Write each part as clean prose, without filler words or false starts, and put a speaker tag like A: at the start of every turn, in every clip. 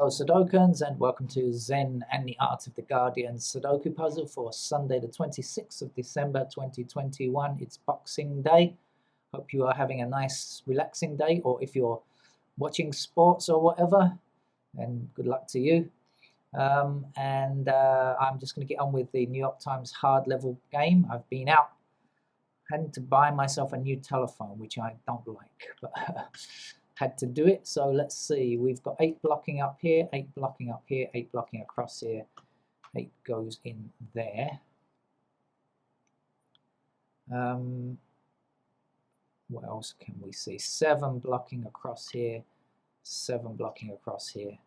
A: Hello Sudokans, and welcome to Zen and the Art of the Guardian Sudoku puzzle for Sunday the 26th of December 2021. It's Boxing Day. Hope you are having a nice relaxing day, or if you're watching sports or whatever, then good luck to you. I'm just going to get on with the New York Times hard level game. I've been out, had to buy myself a new telephone, which I don't like, but had to do it. So let's see, we've got 8 blocking up here, 8 blocking up here, 8 blocking across here, 8 goes in there. What else can we see? 7 blocking across here, 7 blocking across here,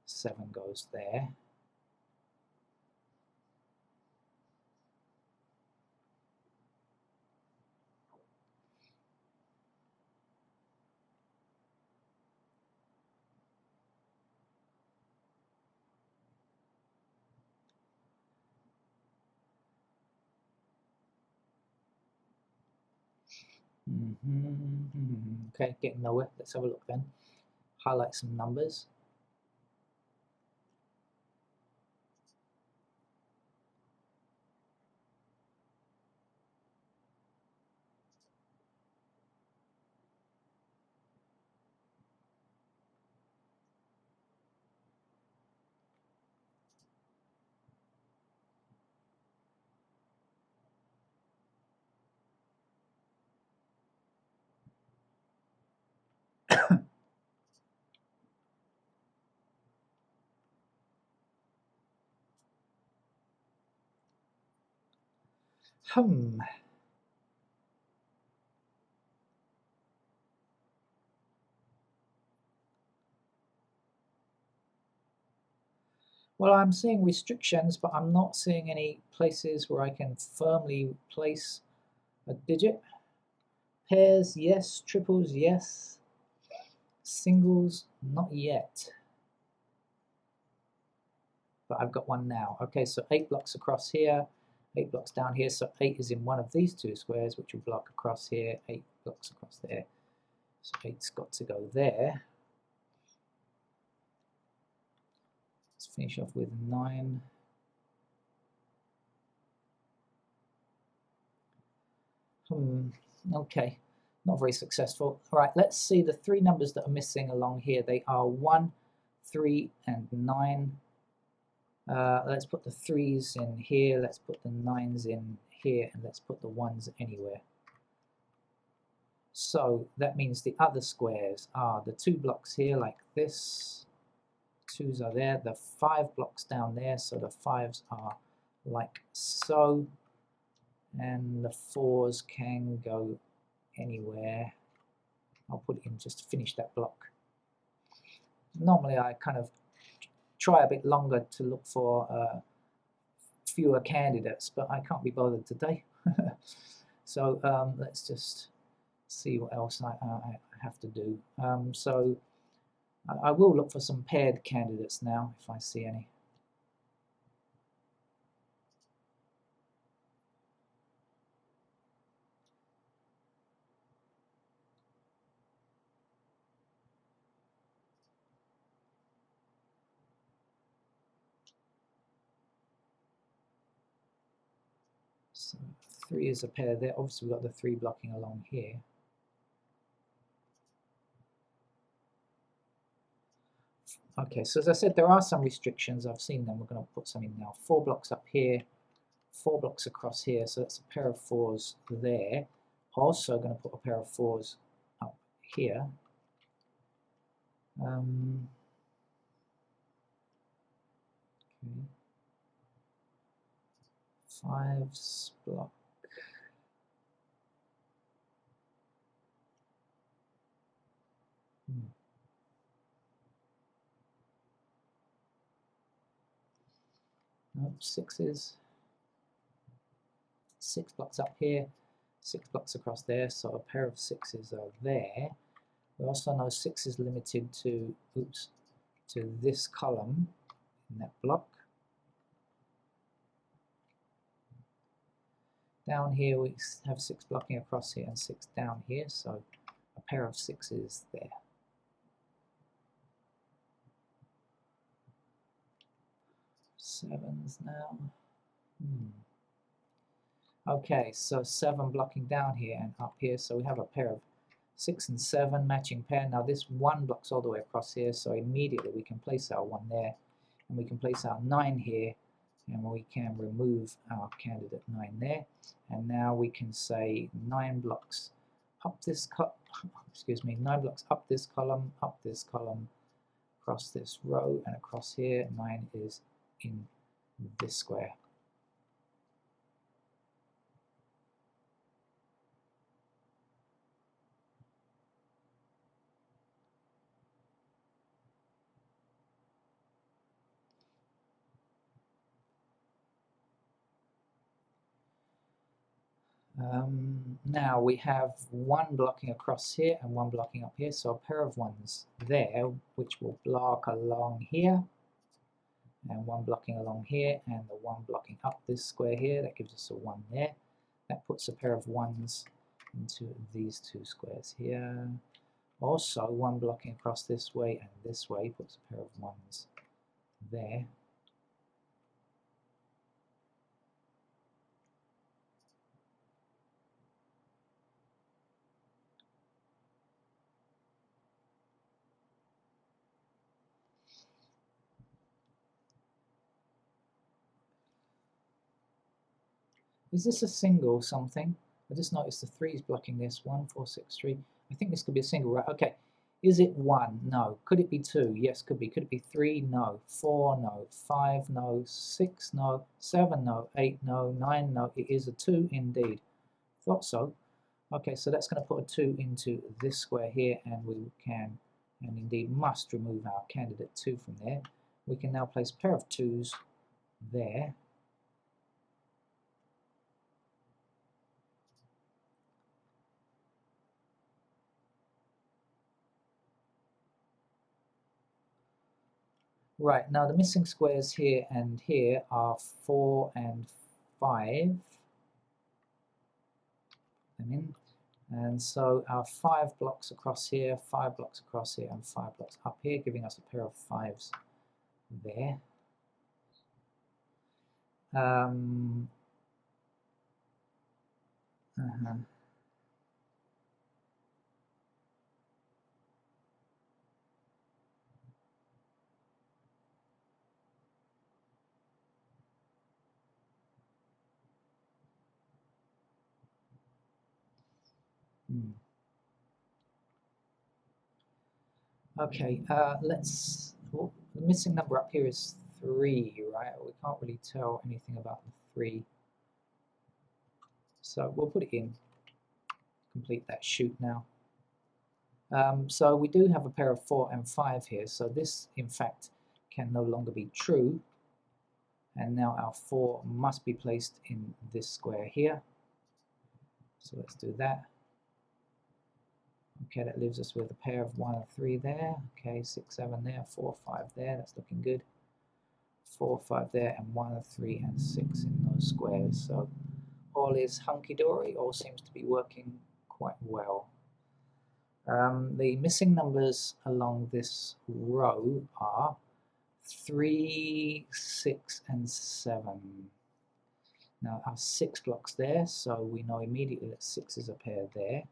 A: 7 goes there. Okay, getting nowhere. Let's have a look then. Highlight some numbers. Well, I'm seeing restrictions, but I'm not seeing any places where I can firmly place a digit. Pairs, yes. Triples, yes. Singles, not yet. But I've got one now. Okay, so 8 blocks across here, 8 blocks down here. So 8 is in one of these 2 squares, which will block across here, 8 blocks across there. So 8's got to go there. Let's finish off with 9. Okay, not very successful. All right, let's see the 3 numbers that are missing along here. They are 1, 3, and 9. Let's put the 3's in here, let's put the 9's in here, and let's put the 1's anywhere. So that means the other squares are the 2 blocks here like this, 2's are there, the 5 blocks down there, so the 5's are like so, and the 4's can go anywhere. I'll put it in just to finish that block. Normally I kind of try a bit longer to look for fewer candidates, but I can't be bothered today. So let's just see what else I have to do. So I will look for some paired candidates now if I see any. So 3 is a pair there. Obviously we've got the 3 blocking along here. Okay, so as I said, there are some restrictions. I've seen them. We're going to put some in now. 4 blocks up here, 4 blocks across here. So that's a pair of 4's there. Also going to put a pair of 4's up here. Okay. 5's block. Nope, 6's. 6 blocks up here, 6 blocks across there, so a pair of 6's are there. We also know 6 is limited to, to this column in that block. Down here we have 6 blocking across here and 6 down here, so a pair of 6's there. sevens now. Okay, so 7 blocking down here and up here, so we have a pair of 6 and 7 matching pair. Now this 1 blocks all the way across here, so immediately we can place our 1 there, and we can place our 9 here, and we can remove our candidate 9 there, and now we can say 9 blocks up this excuse me, 9 blocks up this column, across this row, and across here. 9 is in this square. Now we have 1 blocking across here and 1 blocking up here, so a pair of 1s there, which will block along here, and 1 blocking along here, and the 1 blocking up this square here. That gives us a 1 there. That puts a pair of 1s into these 2 squares here. Also, 1 blocking across this way and this way puts a pair of 1s there. Is this a single something? I just noticed the 3 is blocking this. 1, 4, 6, 3. I think this could be a single, right? Okay. Is it 1? No. Could it be 2? Yes, could be. Could it be 3? No. 4? No. 5? No. 6? No. 7? No. 8? No. 9? No. It is a 2 indeed. Thought so. Okay, so that's going to put a 2 into this square here, and we can, and indeed must, remove our candidate 2 from there. We can now place a pair of 2s there. Right, now the missing squares here and here are 4 and 5. Them in. And so our 5 blocks across here, 5 blocks across here, and 5 blocks up here, giving us a pair of 5s there. Okay, let's. Well, the missing number up here is 3, right? We can't really tell anything about the 3. So we'll put it in. Complete that shoot now. So we do have a pair of 4 and 5 here. So this, in fact, can no longer be true. And now our 4 must be placed in this square here. So let's do that. Okay, that leaves us with a pair of 1 and 3 there. Okay, 6, 7 there, 4, 5 there. That's looking good. 4, 5 there, and 1, 3, and 6 in those squares. So all is hunky-dory. All seems to be working quite well. The missing numbers along this row are 3, 6, and 7. Now our 6 blocks there, so we know immediately that 6 is a pair there.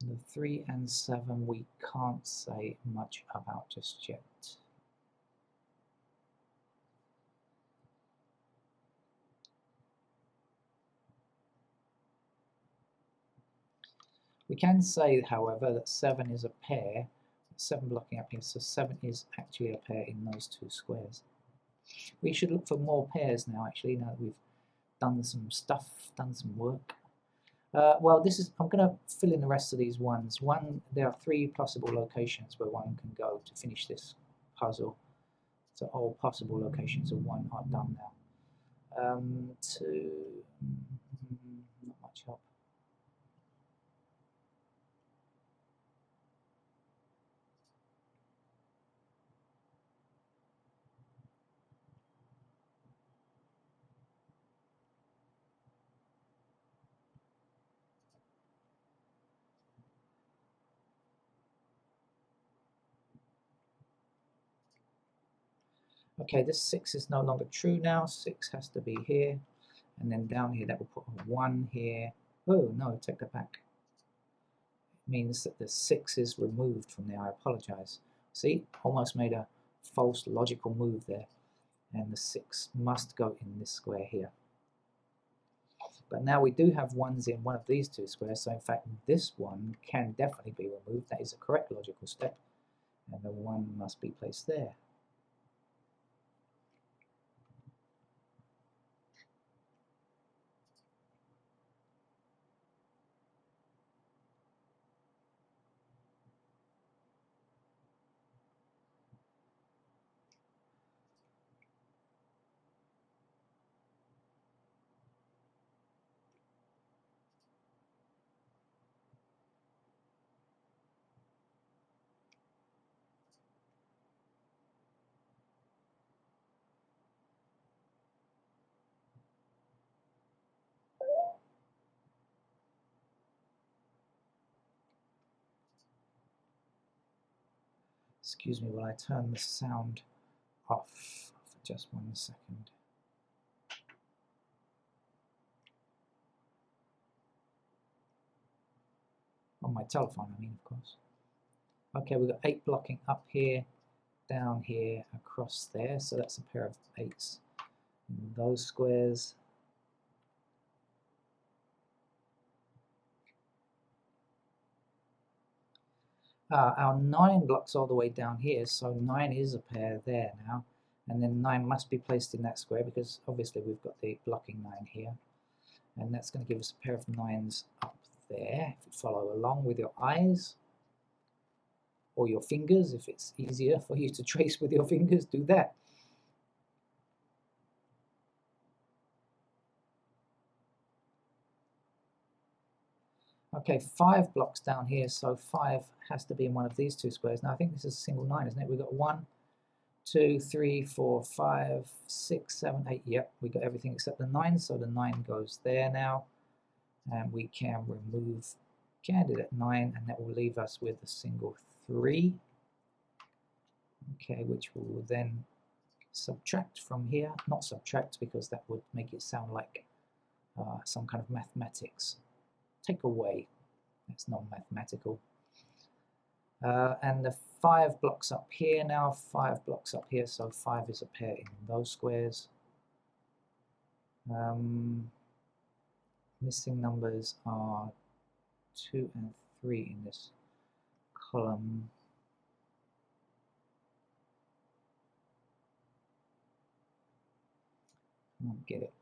A: The 3 and 7 we can't say much about just yet. We can say, however, that 7 is a pair. 7 blocking up here, so 7 is actually a pair in those 2 squares. We should look for more pairs now, actually, now that we've done some stuff, done some work. Well, I'm going to fill in the rest of these ones. There are 3 possible locations where 1 can go to finish this puzzle. So all possible locations of 1 are done now. 2, not much help. Okay, this 6 is no longer true now. 6 has to be here. And then down here, that will put a 1 here. Oh, no, take that back. It means that the 6 is removed from there. I apologize. See, almost made a false logical move there. And the 6 must go in this square here. But now we do have 1s in one of these two squares, so in fact this one can definitely be removed. That is a correct logical step. And the 1 must be placed there. Excuse me while I turn the sound off for just 1 second. On my telephone, I mean, of course. Okay, we've got 8 blocking up here, down here, across there, so that's a pair of 8s in those squares. Our 9 blocks all the way down here, so 9 is a pair there now, and then 9 must be placed in that square because obviously we've got the blocking 9 here, and that's going to give us a pair of 9s up there. If you follow along with your eyes or your fingers, if it's easier for you to trace with your fingers, do that. Okay, 5 blocks down here, so 5 has to be in one of these two squares. Now I think this is a single 9, isn't it? We've got 1, 2, 3, 4, 5, 6, 7, 8. Yep, we got everything except the 9, so the 9 goes there now. And we can remove candidate 9, and that will leave us with a single 3. Okay, which will then subtract from here. Not subtract because that would make it sound like some kind of mathematics. Take away. That's non-mathematical. And the 5 blocks up here now, 5 blocks up here, so 5 is a pair in those squares. Missing numbers are 2 and 3 in this column. I don't get it.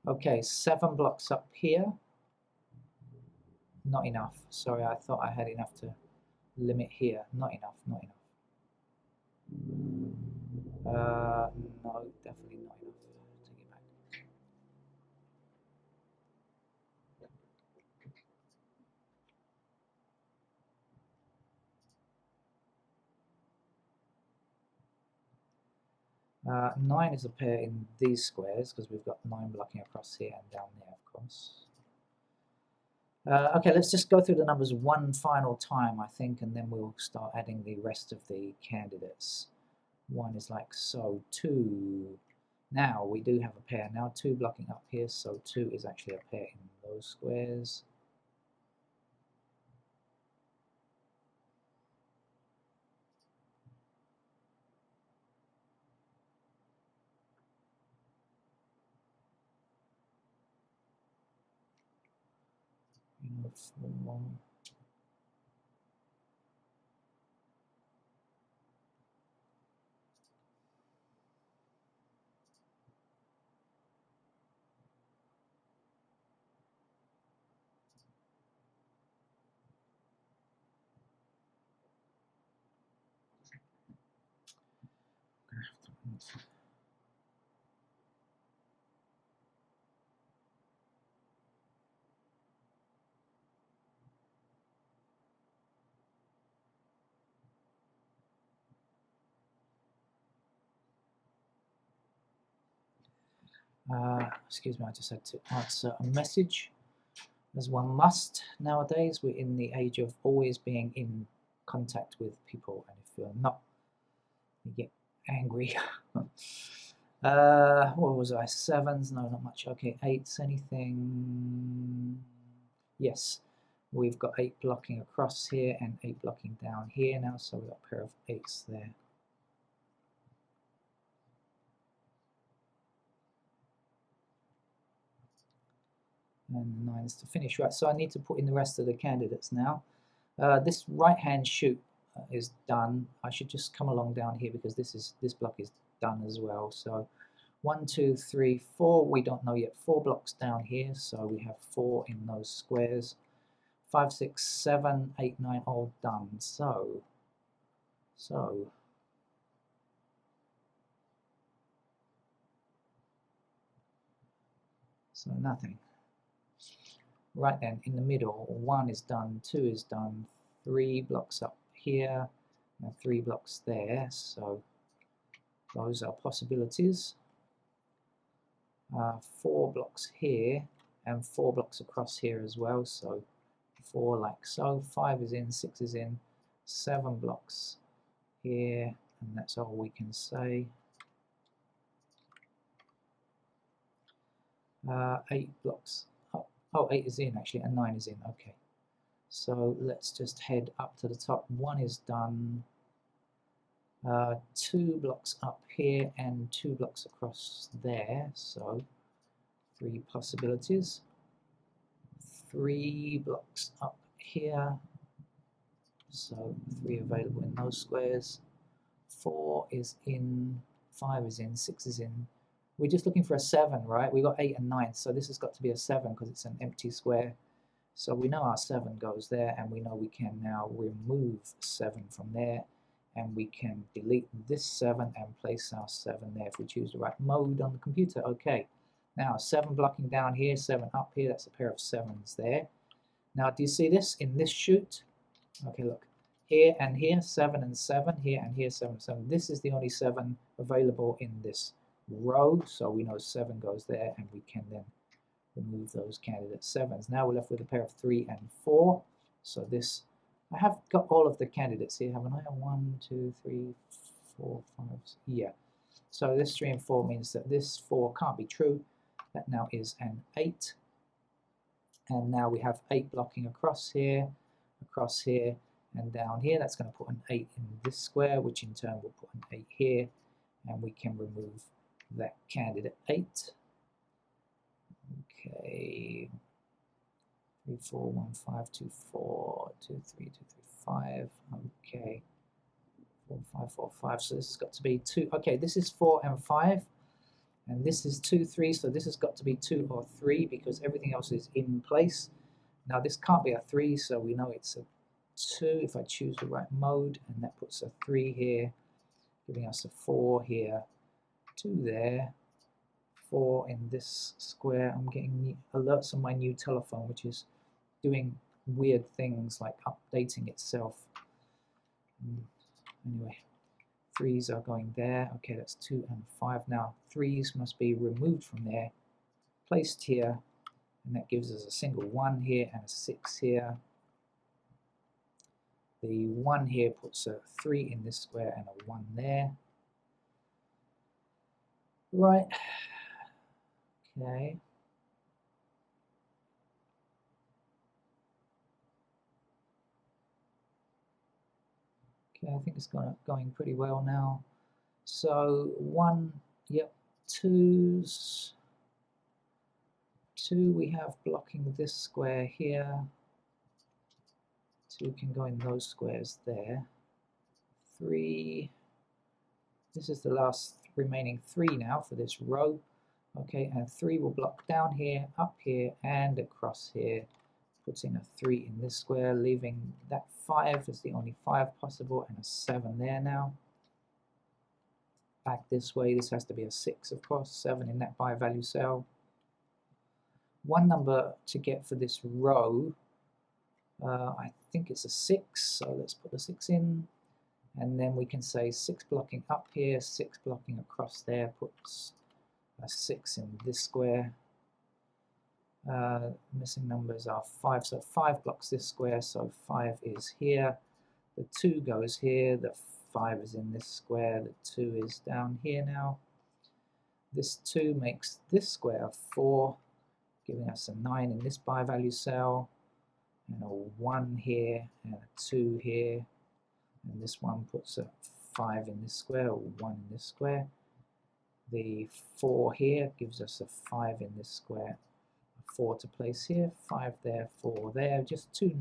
A: Okay, 7 blocks up here. Not enough. Sorry, I thought I had enough to limit here. Not enough, not enough. No, definitely not enough. Take it back. Nine is a pair in these squares because we've got 9 blocking across here and down there, of course. Okay, let's just go through the numbers one final time, I think, and then we'll start adding the rest of the candidates. 1 is like so, 2. Now we do have a pair. Now 2 blocking up here, so 2 is actually a pair in those squares. Uniform. Excuse me, I just had to answer a message, as one must nowadays. We're in the age of always being in contact with people, and if you're not, you get angry. What was I? Sevens? No, not much. Okay, eights. Anything? Yes, we've got 8 blocking across here and 8 blocking down here now, so we've got a pair of 8s there. And 9s to finish. Right, so I need to put in the rest of the candidates now. This right-hand shoot is done. I should just come along down here because this block is done as well. So 1, 2, 3, 4. We don't know yet. 4 blocks down here, so we have 4 in those squares. 5, 6, 7, 8, 9, all done. So nothing. Right then, in the middle, 1 is done, 2 is done, 3 blocks up here, and 3 blocks there, so those are possibilities. 4 blocks here, and 4 blocks across here as well, so 4 like so. 5 is in, 6 is in, 7 blocks here, and that's all we can say. 8 blocks up. Oh, 8 is in actually, and 9 is in. Okay, so let's just head up to the top. 1 is done. 2 blocks up here and 2 blocks across there, so 3 possibilities. 3 blocks up here, so 3 available in those squares. 4 is in, 5 is in, 6 is in. We're just looking for a 7, right? We got 8 and 9, so this has got to be a 7 because it's an empty square. So we know our 7 goes there, and we know we can now remove 7 from there, and we can delete this 7 and place our 7 there if we choose the right mode on the computer. Okay, now 7 blocking down here, 7 up here, that's a pair of 7s there. Now do you see this in this shoot? Okay, look, here and here, 7 and 7, here and here, 7 and 7. This is the only 7 available in this row, so we know 7 goes there, and we can then remove those candidate 7s. Now we're left with a pair of 3 and 4. So this, I have got all of the candidates here, haven't I? 1, 2, 3, 4, 5, 6, yeah. So this 3 and 4 means that this 4 can't be true. That now is an 8. And now we have 8 blocking across here, and down here. That's going to put an 8 in this square, which in turn will put an 8 here. And we can remove that candidate 8. Okay, 3, 4, 1, 5, 2, 4, 2, 3, 2, 3, 5. Okay, 4, 5, 4, 5. So this has got to be 2. Okay, this is 4 and 5, and this is 2, 3. So this has got to be 2 or 3 because everything else is in place. Now this can't be a 3, so we know it's a 2 if I choose the right mode, and that puts a 3 here, giving us a 4 here, 2 there. 4 in this square. I'm getting alerts on my new telephone, which is doing weird things like updating itself. Anyway, 3s are going there. Okay, that's 2 and 5. Now 3s must be removed from there, placed here, and that gives us a single 1 here and a 6 here. The 1 here puts a 3 in this square and a 1 there. Right. Okay. Okay, I think it's going pretty well now. So 1, yep, 2s. 2 we have blocking this square here. 2 can go in those squares there. 3, this is the last remaining 3 now for this row. Okay, and 3 will block down here, up here, and across here. Puts in a 3 in this square, leaving that 5 as the only 5 possible, and a 7 there now. Back this way, this has to be a 6, of course, 7 in that by value cell. One number to get for this row, I think it's a 6, so let's put the 6 in. And then we can say 6 blocking up here, 6 blocking across there puts a 6 in this square. Missing numbers are 5, so 5 blocks this square, so 5 is here. The 2 goes here, the 5 is in this square, the 2 is down here now. This 2 makes this square 4, giving us a 9 in this bi-value cell, and a 1 here, and a 2 here, and this one puts a 5 in this square, or 1 in this square. The 4 here gives us a 5 in this square, a 4 to place here, 5 there, 4 there, just two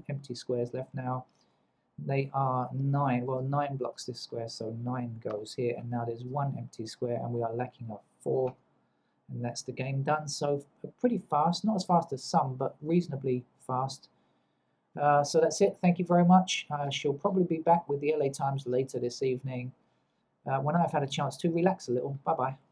A: empty squares left now. They are 9, well 9 blocks this square, so 9 goes here, and now there's 1 empty square, and we are lacking a 4, and that's the game done. So pretty fast, not as fast as some, but reasonably fast. So that's it, thank you very much. She'll probably be back with the LA Times later this evening when I've had a chance to relax a little. Bye bye.